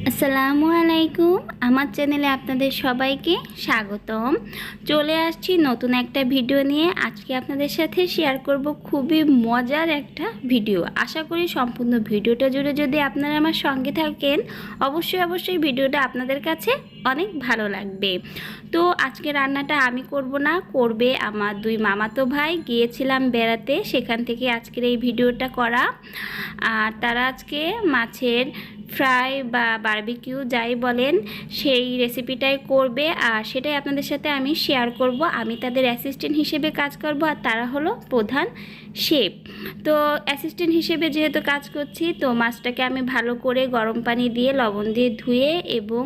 আসসালামু আলাইকুম। আমার চ্যানেলে আপনাদের সবাইকে স্বাগতম। চলে আসছি নতুন একটা ভিডিও নিয়ে। আজকে আপনাদের সাথে শেয়ার করব খুবই মজার একটা ভিডিও। আশা করি সম্পূর্ণ ভিডিওটা জুড়ে যদি আপনারা আমার সঙ্গে থাকেন অবশ্যই ভিডিওটা আপনাদের কাছে অনেক ভালো লাগবে। তো আজকে রান্নাটা আমি করব না, করবে আমার দুই মামাতো ভাই। গিয়েছিলাম বেড়াতে, সেখান থেকে আজকের এই ভিডিওটা করা। আর তারা আজকে মাছের ফ্রাই বা বারবিকিউ যাই বলেন সেই রেসিপিটাই করবে, আর সেটাই আপনাদের সাথে আমি শেয়ার করব। আমি তাদের অ্যাসিস্ট্যান্ট হিসেবে কাজ করব, আর তারা হলো প্রধান শেফ। তো অ্যাসিস্ট্যান্ট হিসেবে যেহেতু কাজ করছি, তো মাছটাকে আমি ভালো করে গরম পানি দিয়ে লবণ দিয়ে ধুয়ে এবং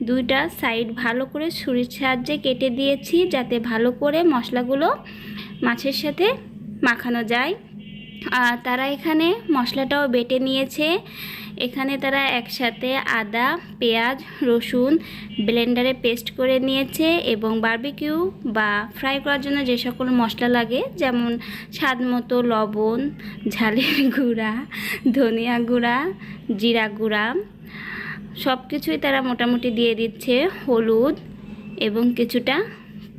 দুইটা সাইড ভালো করে ছুরির সাহায্যে কেটে দিয়েছি, যাতে ভালো করে মশলাগুলো মাছের সাথে মাখানো যায়। আর তারা এখানে মশলাটাও বেটে নিয়েছে। এখানে তারা একসাথে আদা, পেঁয়াজ, রসুন ব্লেন্ডারে পেস্ট করে নিয়েছে এবং বারবিকিউ বা ফ্রাই করার জন্য যে সকল মশলা লাগে, যেমন স্বাদ মতো লবণ, ঝালের গুঁড়া, ধনিয়া গুঁড়া, জিরা গুঁড়া, সব কিছুই তারা মোটামুটি দিয়ে দিচ্ছে, হলুদ এবং কিছুটা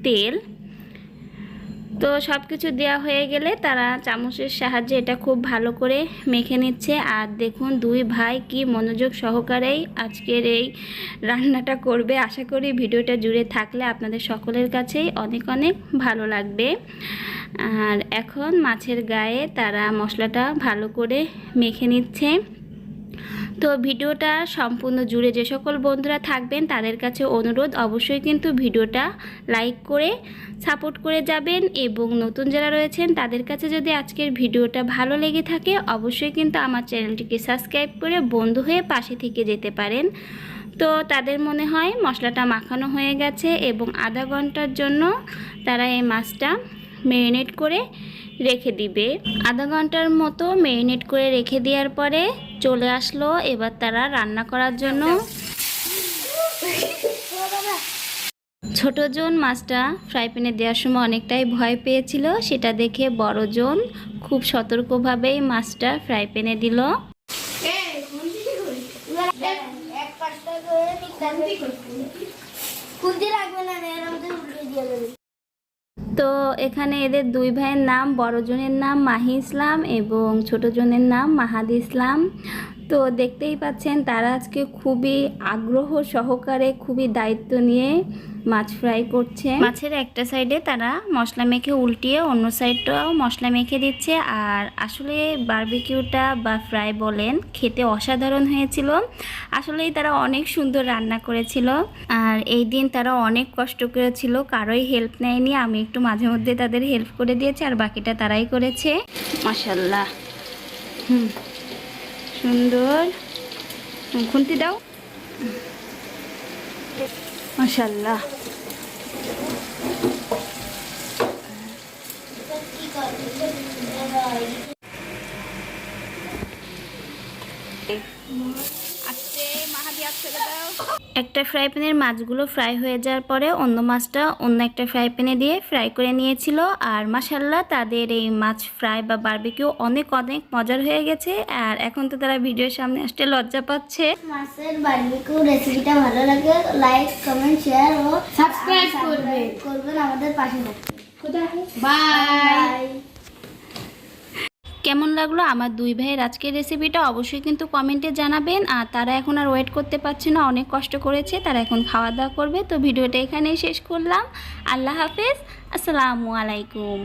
তেল। তো সব কিছু দেওয়া হয়ে গেলে তারা চামচের সাহায্যে এটা খুব ভালো করে মেখে নিচ্ছে। আর দেখুন দুই ভাই কি মনোযোগ সহকারেই আজকের এই রান্নাটা করবে। আশা করি ভিডিওটা জুড়ে থাকলে আপনাদের সকলের কাছেই অনেক অনেক ভালো লাগবে। আর এখন মাছের গায়ে তারা মশলাটা ভালো করে মেখে নিচ্ছে। তো ভিডিওটা সম্পূর্ণ জুড়ে যে সকল বন্ধুরা থাকবেন তাদের কাছে অনুরোধ, অবশ্যই কিন্তু ভিডিওটা লাইক করে সাপোর্ট করে যাবেন। এবং নতুন যারা রয়েছেন তাদের কাছে যদি আজকের ভিডিওটা ভালো লেগে থাকে অবশ্যই কিন্তু আমার চ্যানেলটিকে সাবস্ক্রাইব করে বন্ধু হয়ে পাশে থেকে যেতে পারেন। তো তাদের মনে হয় মশলাটা মাখানো হয়ে গেছে এবং আধা ঘন্টার জন্য তারা এই মাছটা ম্যারিনেট করে রেখে দিবে। আধা ঘন্টার মতো ম্যারিনেট করে রেখে দেওয়ার পরে চলে আসলো এবার তারা রান্না করার জন্য। ছোটজন মাছটা ফ্রাই প্যানে দেওয়ার সময় অনেকটাই ভয় পেয়েছিল, সেটা দেখে বড়জন খুব সতর্কভাবেই মাছটা ফ্রাই প্যানে দিল। তো এখানে এদের দুই ভাইয়ের নাম, বড়জনের নাম মাহি ইসলাম এবং ছোটজনের নাম মাহাদি ইসলাম। তো দেখতেই পাচ্ছেন তারা আজকে খুবই আগ্রহ সহকারে, খুবই দায়িত্ব নিয়ে মাছ ফ্রাই করছে। মাছের একটা সাইডে তারা মশলা মেখে উল্টিয়ে অন্য সাইডটাও মশলা মেখে দিচ্ছে। আর আসলে বারবিকিউটা বা ফ্রাই বলেন খেতে অসাধারণ হয়েছিল। আসলেই তারা অনেক সুন্দর রান্না করেছিল। আর এই দিন তারা অনেক কষ্ট করেছিল, কারোই হেল্প নেয়নি। আমি একটু মাঝে মধ্যে তাদের হেল্প করে দিয়েছি, আর বাকিটা তারাই করেছে। মাশাআল্লাহ, সুন্দর। খুন্তি দাও। মাশাআল্লাহ। একটা ফ্রাই প্যানের মাছগুলো ফ্রাই হয়ে যাওয়ার পরে অন্য মাছটা অন্য একটা ফ্রাই প্যানে দিয়ে ফ্রাই করে নিয়েছিল। আর মাশাআল্লাহ তাদের এই মাছ ফ্রাই বা বারবিকিউ অনেক অনেক মজার হয়ে গেছে। আর এখন তো তারা ভিডিওর সামনে আসতে লজ্জা পাচ্ছে। মাছের বারবিকিউ রেসিপিটা ভালো লাগে লাইক, কমেন্ট, শেয়ার ও সাবস্ক্রাইব করবেন, আমাদের পাশে থাকবেন। বাই। কেমন লাগলো আমার দুই ভাইয়ের আজকের রেসিপিটা অবশ্যই কিন্তু কমেন্টে জানাবেন। আর তারা এখন আর ওয়েট করতে পারছে না, অনেক কষ্ট করেছে, তারা এখন খাওয়া দাওয়া করবে। তো ভিডিওটা এখানেই শেষ করলাম। আল্লাহ হাফেজ, আসসালামু আলাইকুম।